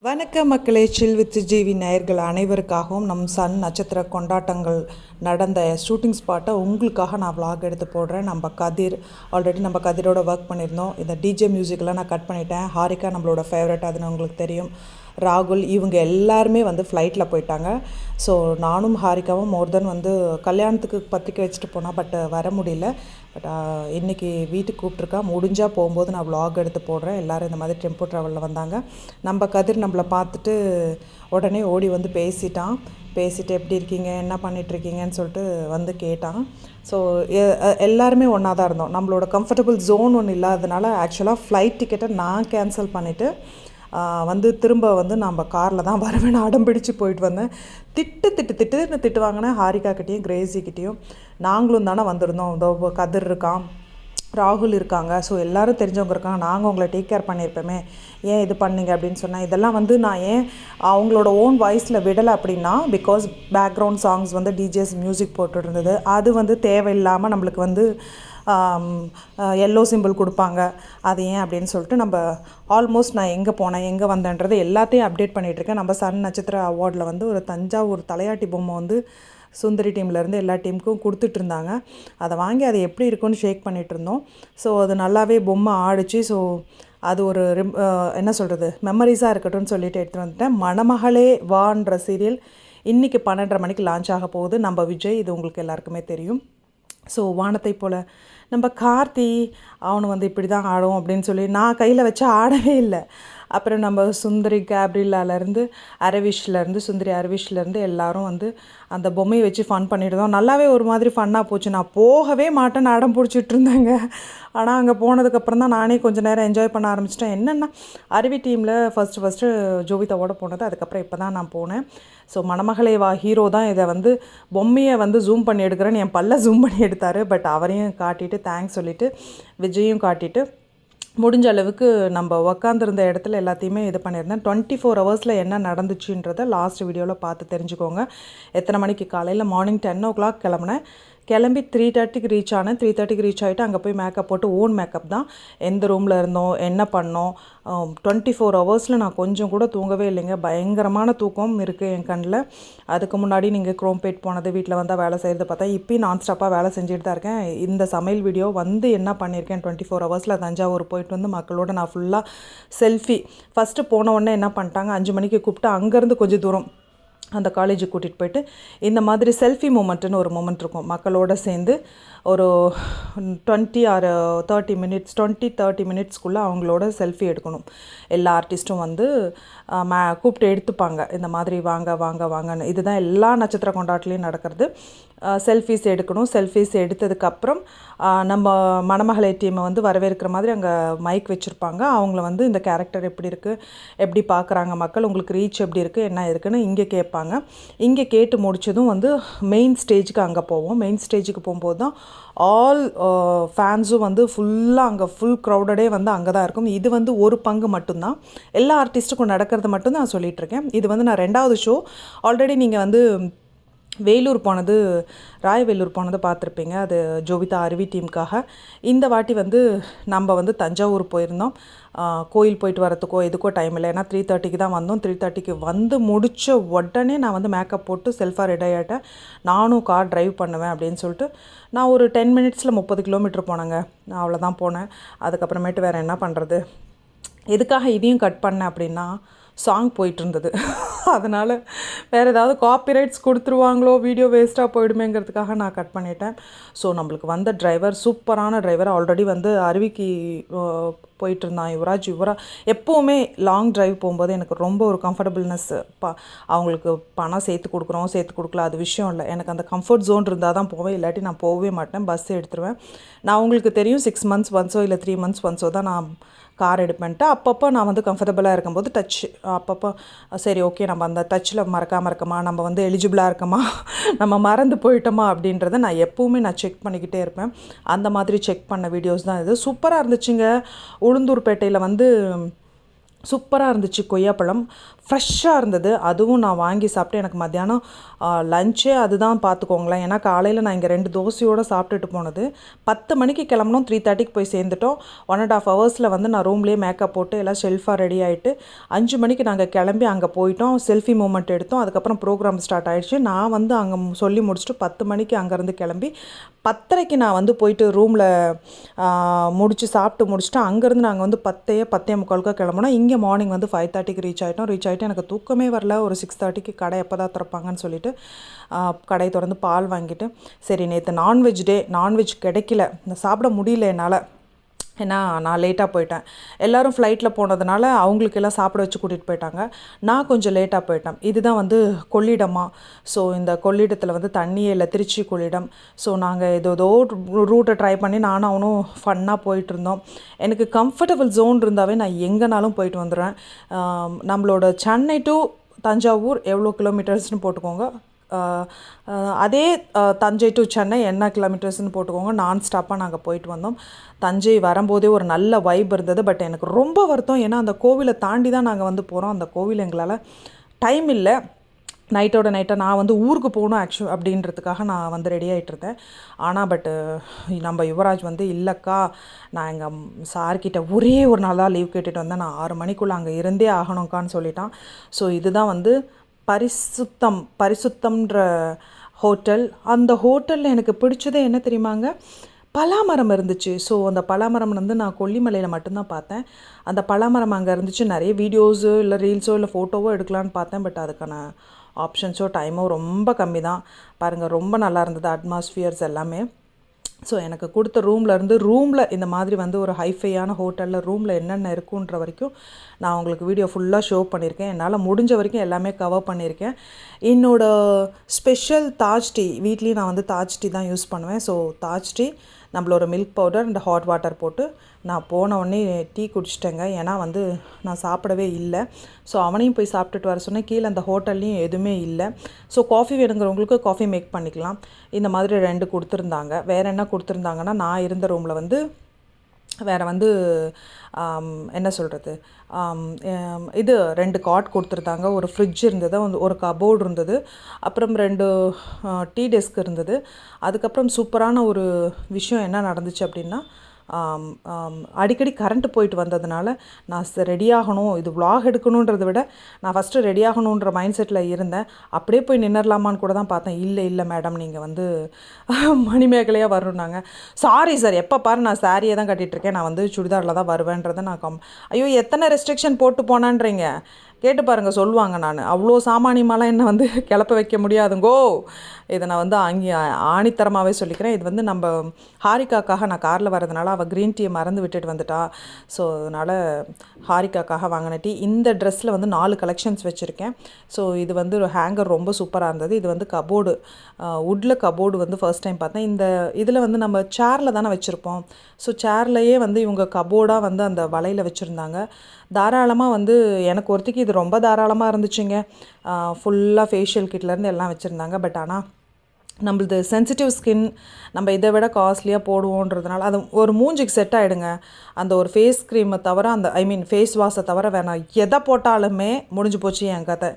வணக்க மக்களே, சில் with GV நேயர்கள் அனைவருக்காகவும் நம் சன் நட்சத்திர கொண்டாட்டங்கள் நடந்த ஷூட்டிங் ஸ்பாட்டை உங்களுக்காக நான் vlog எடுத்து போடுறேன். ஆல்ரெடி நம்ம கதிரோட ஒர்க் பண்ணியிருந்தோம். இந்த டிஜே மியூசிக்கெலாம் நான் கட் பண்ணிட்டேன். ஹாரிகா நம்மளோட ஃபேவரட், அதுன்னு உங்களுக்கு தெரியும். ராகுல் இவங்க எல்லாருமே வந்து ஃப்ளைட்டில் போயிட்டாங்க. ஸோ நானும் ஹாரிகாவும் மோர் தென் வந்து கல்யாணத்துக்கு பத்திரிக்கை வச்சுட்டு போனால் பட் வர முடியல. பட் இன்றைக்கி வீட்டுக்கு கூப்பிட்ருக்கா, முடிஞ்சால் போகும்போது நான் vlog எடுத்து போடுறேன். எல்லோரும் இந்த மாதிரி டெம்போ ட்ராவலில் வந்தாங்க. நம்ம கதிர் நம்மளை பார்த்துட்டு உடனே ஓடி வந்து பேசிட்டு எப்படி இருக்கீங்க, என்ன பண்ணிகிட்ருக்கீங்கன்னு சொல்லிட்டு வந்து கேட்டான். ஸோ எல்லாருமே ஒன்றா தான் இருந்தோம். நம்மளோட கம்ஃபர்டபுள் ஜோன் ஒன்று இல்லாததுனால ஆக்சுவலாக ஃப்ளைட் டிக்கெட்டை நான் கேன்சல் பண்ணிவிட்டு வந்து திரும்ப வந்து நம்ம காரில் தான் வரவேன்னு அடம் பிடிச்சு போயிட்டு வந்தேன். திட்டு வாங்கினேன் ஹாரிகாக்கிட்டேயும் கிரேசிக்கிட்டேயும். நாங்களும் தானே வந்திருந்தோம், இதோ கதிர் இருக்கான், ராகுல் இருக்காங்க, ஸோ எல்லோரும் தெரிஞ்சவங்க இருக்காங்க, நாங்கள் உங்களை டேக் கேர் பண்ணியிருப்போமே, ஏன் இது பண்ணீங்க அப்படின்னு சொன்னேன். இதெல்லாம் வந்து நான் ஏன் அவங்களோட ஓன் வாய்ஸில் விடலை அப்படின்னா, பிகாஸ் பேக்ரவுண்ட் சாங்ஸ் வந்து டிஜேஸ் மியூசிக் போட்டு இருந்தது. அது வந்து தேவையில்லாமல் நம்மளுக்கு வந்து எல்லோ சிம்பிள் கொடுப்பாங்க. அது ஏன் அப்படின்னு சொல்லிட்டு நம்ம ஆல்மோஸ்ட் நான் எங்கே போனேன் எங்கே வந்தேன்றது எல்லாத்தையும் அப்டேட் பண்ணிகிட்ருக்கேன். நம்ம சன் நட்சத்திர அவார்டில் வந்து ஒரு தஞ்சாவூர் தலையாட்டி பொம்மை வந்து சுந்தரி டீம்லேருந்து எல்லா டீமுக்கும் கொடுத்துட்ருந்தாங்க. அதை வாங்கி அது எப்படி இருக்குன்னு ஷேக் பண்ணிகிட்டு இருந்தோம். ஸோ அது நல்லாவே பொம்மை ஆடிச்சு. ஸோ அது ஒரு என்ன சொல்கிறது, மெமரிஸாக இருக்கட்டும்னு சொல்லிட்டு எடுத்துகிட்டு வந்துட்டேன். மணமகளே வான்ற சீரியல் இன்றைக்கி 12:30 மணிக்கு லான்ச் ஆக போகுது. நம்ம விஜய், இது உங்களுக்கு எல்லாருக்குமே தெரியும். ஸோ வானத்தை போல் நம்ம கார்த்தி அவனு வந்து இப்படி தான் ஆடும் அப்படின்னு சொல்லி நான் கையில் வச்சு ஆடவே இல்லை. அப்புறம் நம்ம சுந்தரி கேப்ரிலாலேருந்து சுந்தரி அரவிஷ்லேருந்து எல்லோரும் வந்து அந்த பொம்மையை வச்சு ஃபன் பண்ணிட்டு நல்லாவே ஒரு மாதிரி ஃபன்னாக போச்சு. நான் போகவே மாட்டேன்னு அடம் பிடிச்சிட்டு இருந்தேங்க. ஆனால் அங்கே போனதுக்கப்புறம் தான் நானே கொஞ்சம் நேரம் என்ஜாய் பண்ண ஆரம்பிச்சிட்டேன். என்னென்னா அருவி டீமில் ஃபஸ்ட்டு ஜோவிதாவோட போனது, அதுக்கப்புறம் இப்போ தான் நான் போனேன். ஸோ மணமகளே வா ஹீரோ தான் இதை வந்து பொம்மையை வந்து ஜூம் பண்ணி எடுக்கிறேன்னு என் பல்ல ஜூம் பண்ணி எடுத்தார். பட் அவரையும் காட்டிட்டு தேங்க்ஸ் சொல்லிவிட்டு விஜயும் காட்டிட்டு முடிஞ்ச அளவுக்கு நம்ம உக்காந்துருந்த இடத்துல எல்லாத்தையுமே இது பண்ணியிருந்தேன். 24 ஹவர்ஸில் என்ன நடந்துச்சுன்றதை லாஸ்ட் வீடியோவில் பார்த்து தெரிஞ்சுக்கோங்க. எத்தனை மணிக்கு காலையில் மார்னிங் 10 o'clock கிளம்புனேன். கிளம்பி 3:30க்கு ரீச் ஆனேன். 3:30க்கு ரீச் ஆகிட்டு அங்கே போய் மேக்கப் போட்டு ஓன் மேக்கப் தான். எந்த ரூமில் இருந்தோம், என்ன பண்ணோம், 24 ஹவர்ஸில் நான் கொஞ்சம் கூட தூங்கவே இல்லைங்க. பயங்கரமான தூக்கம் இருக்குது என் கண்ணில். அதுக்கு முன்னாடி நீங்கள் குரோம்பேட் போனது, வீட்டில் வந்தால் வேலை செய்கிறது பார்த்தா இப்போயும் நான் ஸ்டாப்பாக வேலை செஞ்சுட்டு தான் இருக்கேன். இந்த சமையல் வீடியோ வந்து என்ன பண்ணியிருக்கேன், 24 ஹவர்ஸில் தஞ்சாவூர் போயிட்டு வந்து மக்களோட நான் ஃபுல்லாக செல்ஃபி. ஃபஸ்ட்டு போன உடனே என்ன பண்ணிட்டாங்க, 5 மணிக்கு கூப்பிட்டு அங்கேருந்து கொஞ்சம் தூரம் அந்த காலேஜுக்கு கூட்டிகிட்டு போயிட்டு இந்த மாதிரி செல்ஃபி மூமெண்ட்டுன்னு ஒரு மூமெண்ட் இருக்கும். மக்களோட சேர்ந்து ஒரு 20-30 மினிட்ஸ்க்குள்ளே அவங்களோட செல்ஃபி எடுக்கணும். எல்லா ஆர்டிஸ்ட்டும் வந்து கூப்பிட்டு எடுத்துப்பாங்க, இந்த மாதிரி வாங்கன்னு. இதுதான் எல்லா நட்சத்திர கொண்டாட்டத்துலேயும் நடக்கிறது. செல்ஃபீஸ் எடுக்கணும். செல்ஃபீஸ் எடுத்ததுக்கப்புறம் நம்ம மணமகளை டீமை வந்து வரவேற்கிற மாதிரி அங்கே மைக் வச்சுருப்பாங்க. அவங்கள வந்து இந்த கேரக்டர் எப்படி இருக்குது, எப்படி பார்க்குறாங்க மக்கள், உங்களுக்கு ரீச் எப்படி இருக்குது, என்ன இருக்குன்னு இங்கே கேட்பாங்க. இங்கே கேட்டு முடித்ததும் வந்து மெயின் ஸ்டேஜுக்கு அங்கே போவோம். மெயின் ஸ்டேஜுக்கு போகும்போது தான் ஆல் ஃபேன்ஸும் வந்து ஃபுல்லாக அங்கே ஃபுல் க்ரௌடடே வந்து அங்கே தான் இருக்கும். இது வந்து ஒரு பங்கு மட்டும்தான், எல்லா ஆர்டிஸ்ட்டுக்கும் நடக்கிறது மட்டும் தான் நான் சொல்லிகிட்ருக்கேன். இது வந்து நான் 2வது ஷோ. ஆல்ரெடி நீங்கள் வந்து ராயவேலூர் போனது பார்த்துருப்பீங்க. அது ஜோவிதா அருவி டீமுக்காக. இந்த வாட்டி வந்து நம்ம வந்து தஞ்சாவூர் போயிருந்தோம். கோயில் போயிட்டு வரத்துக்கோ எதுக்கோ டைம் இல்லை. ஏன்னா 3:30க்கு தான் வந்தோம். 3:30க்கு வந்து முடித்த உடனே நான் வந்து மேக்கப் போட்டு செல்ஃபாக ரெடி ஆகிட்டேன். நானும் கார் ட்ரைவ் பண்ணுவேன் அப்படின்னு சொல்லிட்டு நான் ஒரு 10 மினிட்ஸில் 30 கிலோமீட்டர் போனேங்க. நான் அவ்வளோதான் போனேன். அதுக்கப்புறமேட்டு வேறு என்ன பண்ணுறது, எதுக்காக இதையும் கட் பண்ணேன் அப்படின்னா சாங் போயிட்டு இருந்தது. அதனால் வேறு ஏதாவது காப்பிரைட்ஸ் கொடுத்துருவாங்களோ, வீடியோ வேஸ்ட்டாக போயிடுமேங்கிறதுக்காக நான் கட் பண்ணிட்டேன். ஸோ நம்மளுக்கு வந்த டிரைவர் சூப்பரான டிரைவர். ஆல்ரெடி வந்து அருவிக்கு போயிட்டு இருந்தான் யுவராஜ். எப்போவுமே லாங் டிரைவ் போகும்போது எனக்கு ரொம்ப ஒரு கம்ஃபர்டபுள்னஸ். அவங்களுக்கு பணம் சேர்த்து கொடுக்கல அது விஷயம் இல்லை. எனக்கு அந்த கம்ஃபர்ட் ஜோன் இருந்தால் தான் போவேன், இல்லாட்டி நான் போகவே மாட்டேன். பஸ் எடுத்துருவேன். நான் உங்களுக்கு தெரியும் 6 months ஒன்ஸோ இல்லை 3 months ஒன்ஸோ தான் நான் கார் எடுப்பேன்ட்டு. அப்பப்போ நான் வந்து கம்ஃபர்டபுளாக இருக்கும்போது அப்பப்போ சரி ஓகே நம்ம அந்த டச்சில் மறக்காமல் இருக்கமா, நம்ம வந்து எலிஜிபிளாக இருக்கமா, நம்ம மறந்து போயிட்டோமா அப்படின்றத நான் எப்போவுமே செக் பண்ணிக்கிட்டே இருப்பேன். அந்த மாதிரி செக் பண்ண வீடியோஸ் தான் இது. சூப்பராக இருந்துச்சுங்க. உளுந்தூர்பேட்டையில் வந்து சூப்பராக இருந்துச்சு. கொய்யாப்பழம் ஃப்ரெஷ்ஷாக இருந்தது. அதுவும் நான் வாங்கி சாப்பிட்டு எனக்கு மத்தியானம் லஞ்சே அதுதான் பார்த்துக்கோங்களேன். ஏன்னா காலையில் நான் இங்கே 2 தோசையோடு சாப்பிட்டுட்டு போனது. 10 மணிக்கு கிளம்புனோம், 3:30க்கு போய் சேர்ந்துட்டோம். 1.5 ஹவர்ஸில் வந்து நான் ரூம்லேயே மேக்கப் போட்டு எல்லாம் ஷெல்ஃபாக ரெடி ஆகிட்டு 5 மணிக்கு நாங்கள் கிளம்பி அங்கே போயிட்டோம். செல்ஃபி மூமெண்ட் எடுத்தோம். அதுக்கப்புறம் ப்ரோக்ராம் ஸ்டார்ட் ஆகிடுச்சு. நான் வந்து அங்கே சொல்லி முடிச்சுட்டு 10 மணிக்கு அங்கேருந்து கிளம்பி 10:30க்கு நான் வந்து போயிட்டு ரூமில் சாப்பிட்டு முடிச்சுட்டு அங்கேருந்து நாங்கள் வந்து 10:45 கிளம்புனோம். இங்கே மார்னிங் வந்து 5:30க்கு ரீச் ஆகிட்டு எனக்கு தூக்கமே வரல. ஒரு 6:30க்கு கடை எப்போ தான் திறப்பாங்கன்னு சொல்லிட்டு கடை திறந்து பால் வாங்கிட்டு, சரி நேற்று நான்வெஜ் கிடைக்கல, சாப்பிட முடியல என்னால், ஏன்னா நான் லேட்டாக போயிட்டேன். எல்லோரும் ஃப்ளைட்டில் போனதுனால அவங்களுக்கெல்லாம் சாப்பிட வச்சு கூட்டிகிட்டு போயிட்டாங்க. நான் கொஞ்சம் லேட்டாக போயிட்டேன். இதுதான் வந்து கொள்ளிடமா. ஸோ இந்த கொள்ளிடத்தில் வந்து தண்ணியே இல்லை, திருச்சி கொள்ளிடம். ஸோ நாங்கள் ஏதோ ரூட்டை ட்ரை பண்ணி நானும் அவனும் ஃபன்னாக போயிட்டுருந்தோம். எனக்கு கம்ஃபர்டபுள் ஜோன் இருந்தாவே நான் எங்கேனாலும் போயிட்டு வந்துடுவேன். நம்மளோட சென்னை டு தஞ்சாவூர் எவ்வளோ கிலோமீட்டர்ஸ்னு போட்டுக்கோங்க. அதே தஞ்சை டு சென்னை என்ன கிலோமீட்டர்ஸ்னு போட்டுக்கோங்க. நான் ஸ்டாப்பாக நாங்கள் போயிட்டு வந்தோம். தஞ்சை வரும்போதே ஒரு நல்ல வைப் இருந்தது. பட் எனக்கு ரொம்ப வருத்தம், ஏன்னா அந்த கோவிலை தாண்டி தான் நாங்கள் வந்து போகிறோம். அந்த கோவில் எங்களால் டைம் இல்லை. நைட்டாக நான் வந்து ஊருக்கு போகணும் அப்படின்றதுக்காக நான் வந்து ரெடி ஆகிட்டு இருந்தேன். ஆனால் நம்ம யுவராஜ் வந்து இல்லைக்கா, நான் எங்கள் சார்கிட்ட ஒரே ஒரு நாள் தான் லீவ் கேட்டுட்டு வந்தேன், நான் 6 மணிக்குள்ளே அங்கே இருந்தே ஆகணும்க்கான்னு சொல்லிட்டான். ஸோ இதுதான் வந்து பரிசுத்தம்ன்ற ஹோட்டல். அந்த ஹோட்டலில் எனக்கு பிடிச்சதே என்ன தெரியுமாங்க, பலாமரம் இருந்துச்சு. ஸோ அந்த பலாமரம் வந்து நான் கொல்லிமலையில் மட்டும்தான் பார்த்தேன். அந்த பலாமரம் அங்கே இருந்துச்சு. நிறைய வீடியோஸோ இல்லை ரீல்ஸோ இல்லை ஃபோட்டோவோ எடுக்கலான்னு பார்த்தேன். பட் அதுக்கான ஆப்ஷன்ஸோ டைமோ ரொம்ப கம்மி தான். பாருங்கள், ரொம்ப நல்லா இருந்தது அட்மாஸ்ஃபியர்ஸ் எல்லாமே. ஸோ எனக்கு கொடுத்த ரூமில் இந்த மாதிரி வந்து ஒரு ஹைஃபையான ஹோட்டலில் ரூமில் என்னென்ன இருக்குன்ற வரைக்கும் நான் உங்களுக்கு வீடியோ ஃபுல்லாக ஷோ பண்ணியிருக்கேன். என்னால் முடிஞ்ச வரைக்கும் எல்லாமே கவர் பண்ணியிருக்கேன். என்னோடய ஸ்பெஷல் தாஜ் டீ, வீட்லேயும் நான் வந்து தாஜ் டீ தான் யூஸ் பண்ணுவேன். ஸோ தாஜ் டீ, நம்மளோட milk powder and hot water போட்டு நான் போன உடனே டீ குடிச்சிட்டேங்க. ஏன்னா வந்து நான் சாப்பிடவே இல்லை. ஸோ அவனையும் போய் சாப்பிட்டுட்டு வர சொன்னேன். கீழே அந்த ஹோட்டல்லையும் எதுவுமே இல்லை. ஸோ காஃபி வேணுங்கிறவங்களுக்கு காஃபி மேக் பண்ணிக்கலாம். இந்த மாதிரி 2 கொடுத்துருந்தாங்க. வேறு என்ன கொடுத்துருந்தாங்கன்னா, நான் இருந்த ரூமில் வந்து வேறு வந்து என்ன சொல்கிறது, இது 2 காட் கொடுத்துருந்தாங்க. ஒரு ஃப்ரிட்ஜ் இருந்தது, ஒரு கபோர்டு இருந்தது, அப்புறம் 2 டீ டெஸ்க் இருந்தது. அதுக்கப்புறம் சூப்பரான ஒரு விஷயம் என்ன நடந்துச்சு அப்படின்னா, அடிக்கடி கரண்ட்டு போயிட்டு வந்ததுனால நான் ரெடியாகணும், இது விலாக் எடுக்கணுன்றதை விட நான் ஃபஸ்ட்டு ரெடியாகணுன்ற மைண்ட் செட்டில் இருந்தேன். அப்படியே போய் நின்றுடலாமான்னு கூட தான் பார்த்தேன். இல்லை மேடம், நீங்கள் வந்து மணிமேகலையாக வரணுன்னாங்க. சாரி சார், எப்போ பாரு நான் சாரியை தான் கட்டிகிட்ருக்கேன், நான் வந்து சுடிதாரில் தான் வருவேன்றதை நான் ஐயோ எத்தனை ரெஸ்ட்ரிக்ஷன் போட்டு போனான்றீங்க, கேட்டு பாருங்கள், சொல்லுவாங்க. நான் அவ்வளோ சாமானியமாலாம் என்ன வந்து கிளப்ப வைக்க முடியாதுங்கோ. இதை நான் வந்து ஆணித்தரமாகவே சொல்லிக்கிறேன். இது வந்து நம்ம ஹாரிகாக்காக நான் காரில் வரதுனால அவள் க்ரீன் டீயை மறந்து விட்டுட்டு வந்துட்டா. ஸோ அதனால் ஹாரிகாக்காக வாங்கின டீ. இந்த ட்ரெஸ்ஸில் வந்து 4 கலெக்ஷன்ஸ் வச்சுருக்கேன். ஸோ இது வந்து ஒரு ஹேங்கர் ரொம்ப சூப்பராக இருந்தது. இது வந்து கபோர்டு, வுட்டில் கபோர்டு வந்து ஃபர்ஸ்ட் டைம் பார்த்தேன். இந்த இதில் வந்து நம்ம சேரில் தானே வச்சுருப்போம். ஸோ சேர்லையே வந்து இவங்க கபோர்டாக வந்து அந்த வலையில் வச்சுருந்தாங்க. தாராளமாக வந்து எனக்கு ஒருத்திக்கு இது ரொம்ப தாராளமாக இருந்துச்சுங்க. ஃபுல்லாக ஃபேஷியல் கிட்லேருந்து எல்லாம் வச்சுருந்தாங்க. பட் ஆனால் நம்மளது சென்சிட்டிவ் ஸ்கின், நம்ம இதை விட காஸ்ட்லியாக போடுவோன்றதுனால அது ஒரு மூஞ்சிக்கு செட் ஆகிடுங்க. அந்த ஒரு ஃபேஸ் க்ரீமை தவிர, ஃபேஸ் வாஷை தவிர வேணாம் எதை போட்டாலுமே முடிஞ்சு போச்சு என் கதை.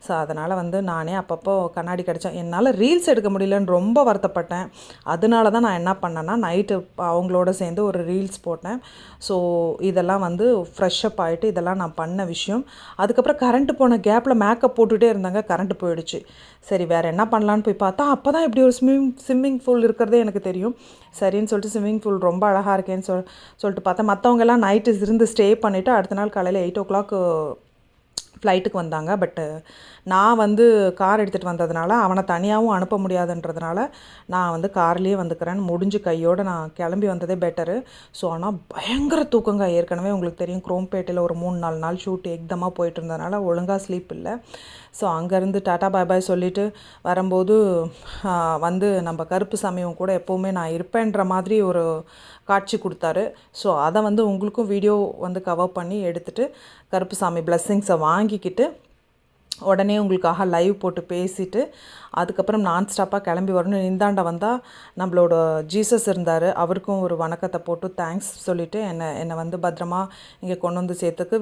ஸோ அதனால் வந்து நானே அப்பப்போ கண்ணாடி கிடச்சேன். என்னால் ரீல்ஸ் எடுக்க முடியலன்னு ரொம்ப வருத்தப்பட்டேன். அதனால தான் நான் என்ன பண்ணேன்னா, நைட்டு அவங்களோட சேர்ந்து ஒரு ரீல்ஸ் போட்டேன். ஸோ இதெல்லாம் வந்து ஃப்ரெஷ்ஷப் ஆகிட்டு இதெல்லாம் நான் பண்ண விஷயம். அதுக்கப்புறம் கரண்ட்டு போன கேப்பில் மேக்கப் போட்டுகிட்டே இருந்தாங்க, கரண்ட்டு போயிடுச்சு. சரி வேறு என்ன பண்ணலான்னு போய் பார்த்தா, அப்போ தான் இப்படி ஒரு ஸ்விம்மிங் பூல் இருக்கிறதே எனக்கு தெரியும். சரின்னு சொல்லிட்டு ஸ்விம்மிங் பூல் ரொம்ப அழகாக இருக்கேன்னு சொல்லிட்டு பார்த்தேன். மற்றவங்கெல்லாம் நைட்டு இருந்து ஸ்டே பண்ணிவிட்டு அடுத்த நாள் காலையில் 8 o'clock ஃப்ளைட்டுக்கு வந்தாங்க. பட்டு நான் வந்து கார் எடுத்துகிட்டு வந்ததுனால அவனை தனியாகவும் அனுப்ப முடியாதுன்றதுனால நான் வந்து கார்லேயே வந்துக்கிறேன்னு முடிஞ்சு கையோடு நான் கிளம்பி வந்ததே பெட்டரு. ஸோ ஆனால் பயங்கர தூக்கங்க. ஏற்கனவே உங்களுக்கு தெரியும், குரோம்பேட்டையில் ஒரு 3-4 நாள் ஷூட் எக்தமாக போயிட்டு இருந்ததுனால ஒழுங்காக ஸ்லீப் இல்லை. ஸோ அங்கேருந்து டாட்டா பாய் சொல்லிவிட்டு வரும்போது வந்து நம்ம கருப்பு சாமியும் கூட எப்போவுமே நான் இருப்பேன்ற மாதிரி ஒரு காட்சி கொடுத்தாரு. ஸோ அதை வந்து உங்களுக்கும் வீடியோ வந்து கவர் பண்ணி எடுத்துகிட்டு கருப்பு சாமி பிளெஸ்ஸிங்ஸை வாங்கிக்கிட்டு உடனே உங்களுக்காக லைவ் போட்டு பேசிவிட்டு அதுக்கப்புறம் நான் ஸ்டாப்பாக கிளம்பி வரணும். இந்தாண்ட வந்தால் நம்மளோட ஜீசஸ் இருந்தார், அவருக்கும் ஒரு வணக்கத்தை போட்டு தேங்க்ஸ் சொல்லிவிட்டு என்னை வந்து பத்திரமா இங்கே கொண்டு வந்து சேர்த்துக்கு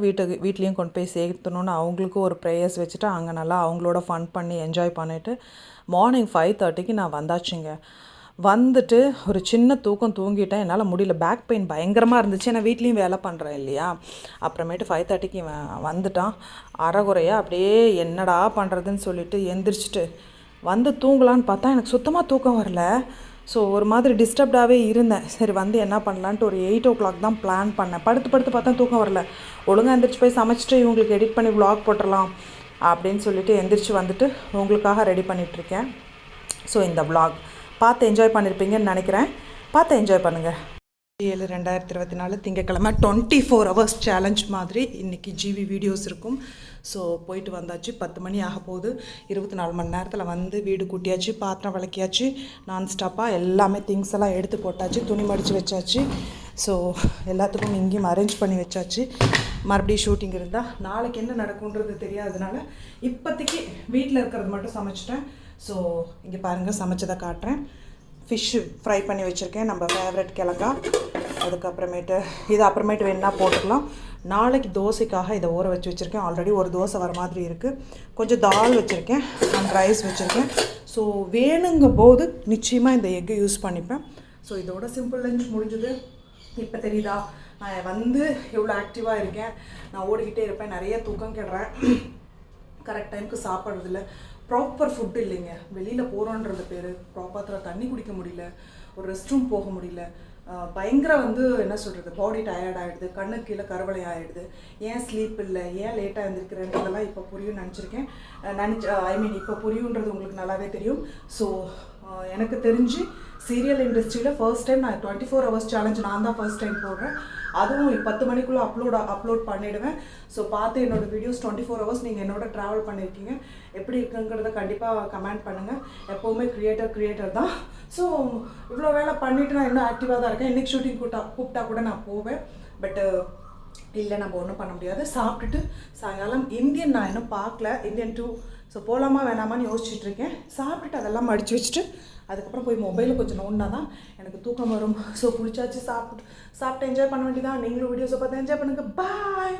வீட்லேயும் கொண்டு போய் சேர்த்தணுன்னு அவங்களுக்கும் ஒரு ப்ரேயர்ஸ் வச்சுட்டு அங்கே நல்லா அவங்களோட ஃபன் பண்ணி என்ஜாய் பண்ணிவிட்டு மார்னிங் 5:30க்கு நான் வந்தாச்சுங்க. வந்துட்டு ஒரு சின்ன தூக்கம் தூங்கிட்டேன். என்னால் முடியல, பேக் பெயின் பயங்கரமாக இருந்துச்சு. நான் வீட்லேயும் வேலை பண்ணுறேன் இல்லையா. அப்புறமேட்டு 5:30க்கு வந்துட்டான். அரைகுறையாக அப்படியே என்னடா பண்ணுறதுன்னு சொல்லிட்டு எந்திரிச்சிட்டு வந்து தூங்கலான்னு பார்த்தா எனக்கு சுத்தமாக தூக்கம் வரல. ஸோ ஒரு மாதிரி டிஸ்டர்ப்டாகவே இருந்தேன். சரி வந்து என்ன பண்ணலான்ட்டு ஒரு 8 o'clock தான் பிளான் பண்ணேன். படுத்து பார்த்தா தூக்கம் வரல. ஒழுங்காக எந்திரிச்சு போய் சமைச்சிட்டு இவங்களுக்கு எடிட் பண்ணி vlog போட்டுடலாம் அப்படின்னு சொல்லிட்டு எந்திரிச்சு வந்துட்டு உங்களுக்காக ரெடி பண்ணிகிட்ருக்கேன். ஸோ இந்த vlog பார்த்து என்ஜாய் பண்ணியிருப்பீங்கன்னு நினைக்கிறேன். பார்த்து என்ஜாய் பண்ணுங்கள். 7/2024 திங்கக்கிழமை 24 hours சேலஞ்ச் மாதிரி இன்றைக்கி ஜிவி வீடியோஸ் இருக்கும். ஸோ போயிட்டு வந்தாச்சு. 10 மணி ஆக போகுது. 24 மணி நேரத்தில் வந்து வீடு கூட்டியாச்சு, பாத்திரம் விளக்கியாச்சு, நான் ஸ்டாப்பாக எல்லாமே திங்ஸ் எல்லாம் எடுத்து போட்டாச்சு, துணி மடித்து வச்சாச்சு. ஸோ எல்லாத்துக்கும் இங்கேயும் அரேஞ்ச் பண்ணி வச்சாச்சு. மறுபடியும் ஷூட்டிங் இருந்தால் நாளைக்கு என்ன நடக்குன்றது தெரியாததுனால இப்போதைக்கு வீட்டில் இருக்கிறது மட்டும் சமைச்சிட்டேன். ஸோ இங்கே பாருங்கள், சமைச்சதை காட்டுறேன். ஃபிஷ்ஷு ஃப்ரை பண்ணி வச்சுருக்கேன், நம்ம ஃபேவரட் கிழங்கா. அதுக்கப்புறமேட்டு இது அப்புறமேட்டு வேணுன்னா போட்டுக்கலாம். நாளைக்கு தோசைக்காக இதை ஊற வச்சு வச்சுருக்கேன். ஆல்ரெடி ஒரு தோசை வர மாதிரி இருக்குது. கொஞ்சம் தால் வச்சுருக்கேன் அண்ட் ரைஸ் வச்சுருக்கேன். ஸோ வேணுங்க போது நிச்சயமாக இந்த எக்கை யூஸ் பண்ணிப்பேன். ஸோ இதோட சிம்பிள் லஞ்ச் முடிஞ்சுது. இப்போ தெரியுதா நான் வந்து எவ்வளோ ஆக்டிவாக இருக்கேன். நான் ஓடிக்கிட்டே இருப்பேன், நிறைய தூக்கம் கெடுறேன், கரெக்ட் டைமுக்கு சாப்பிட்றதில்ல, ப்ராப்பர் ஃபுட்டு இல்லைங்க. வெளியில் போகிறோன்றது பேர், ப்ராப்பராக தண்ணி குடிக்க முடியல, ஒரு ரெஸ்ட் ரூம் போக முடியல, பயங்கர வந்து என்ன சொல்கிறது, பாடி டயர்ட் ஆகிடுது, கண்ணுக்கு கீழே கருவளை ஆகிடுது. ஏன் ஸ்லீப் இல்லை, ஏன் லேட்டாக எழுந்திருக்கிறேன்றதெல்லாம் இப்போ புரியும்னு நினச்சிருக்கேன். இப்போ புரியுன்றது உங்களுக்கு நல்லாவே தெரியும். ஸோ எனக்கு தெரிஞ்சு சீரியல் இண்டஸ்ட்ரியில் ஃபர்ஸ்ட் டைம் நான் 24 hours சேலஞ்ச் நான் தான் ஃபர்ஸ்ட் டைம் போடுறேன். அதுவும் 10 மணிக்குள்ளே அப்லோட் பண்ணிவிடுவேன். ஸோ பார்த்து என்னோடய வீடியோஸ் 24 hours நீங்கள் என்னோட ட்ராவல் பண்ணியிருக்கீங்க, எப்படி இருக்குங்கிறத கண்டிப்பாக கமெண்ட் பண்ணுங்கள். எப்போவுமே கிரியேட்டர் தான். ஸோ இவ்வளோ வேலை பண்ணிவிட்டு நான் இன்னும் ஆக்டிவாக தான் இருக்கேன். இன்றைக்கி ஷூட்டிங் கூப்பிட்டா கூட நான் போவேன். பட்டு இல்லை, நம்ம ஒன்றும் பண்ண முடியாது. சாப்பிட்டுட்டு சாயங்காலம் இந்தியன் நான் இன்னும் பார்க்கல, இந்தியன் 2. ஸோ போகலாமா வேணாமான்னு யோசிச்சுட்ருக்கேன். சாப்பிட்டுட்டு அதெல்லாம் மடித்து வச்சுட்டு அதுக்கப்புறம் போய் மொபைலில் கொஞ்சம் நோண்டினா தான் எனக்கு தூக்கம் வரும். ஸோ குளிச்சாச்சு, சாப்பிட்டு என்ஜாய் பண்ண வேண்டியதான். நீங்களும் வீடியோஸை பார்த்து என்ஜாய் பண்ணுங்கள். பாய்.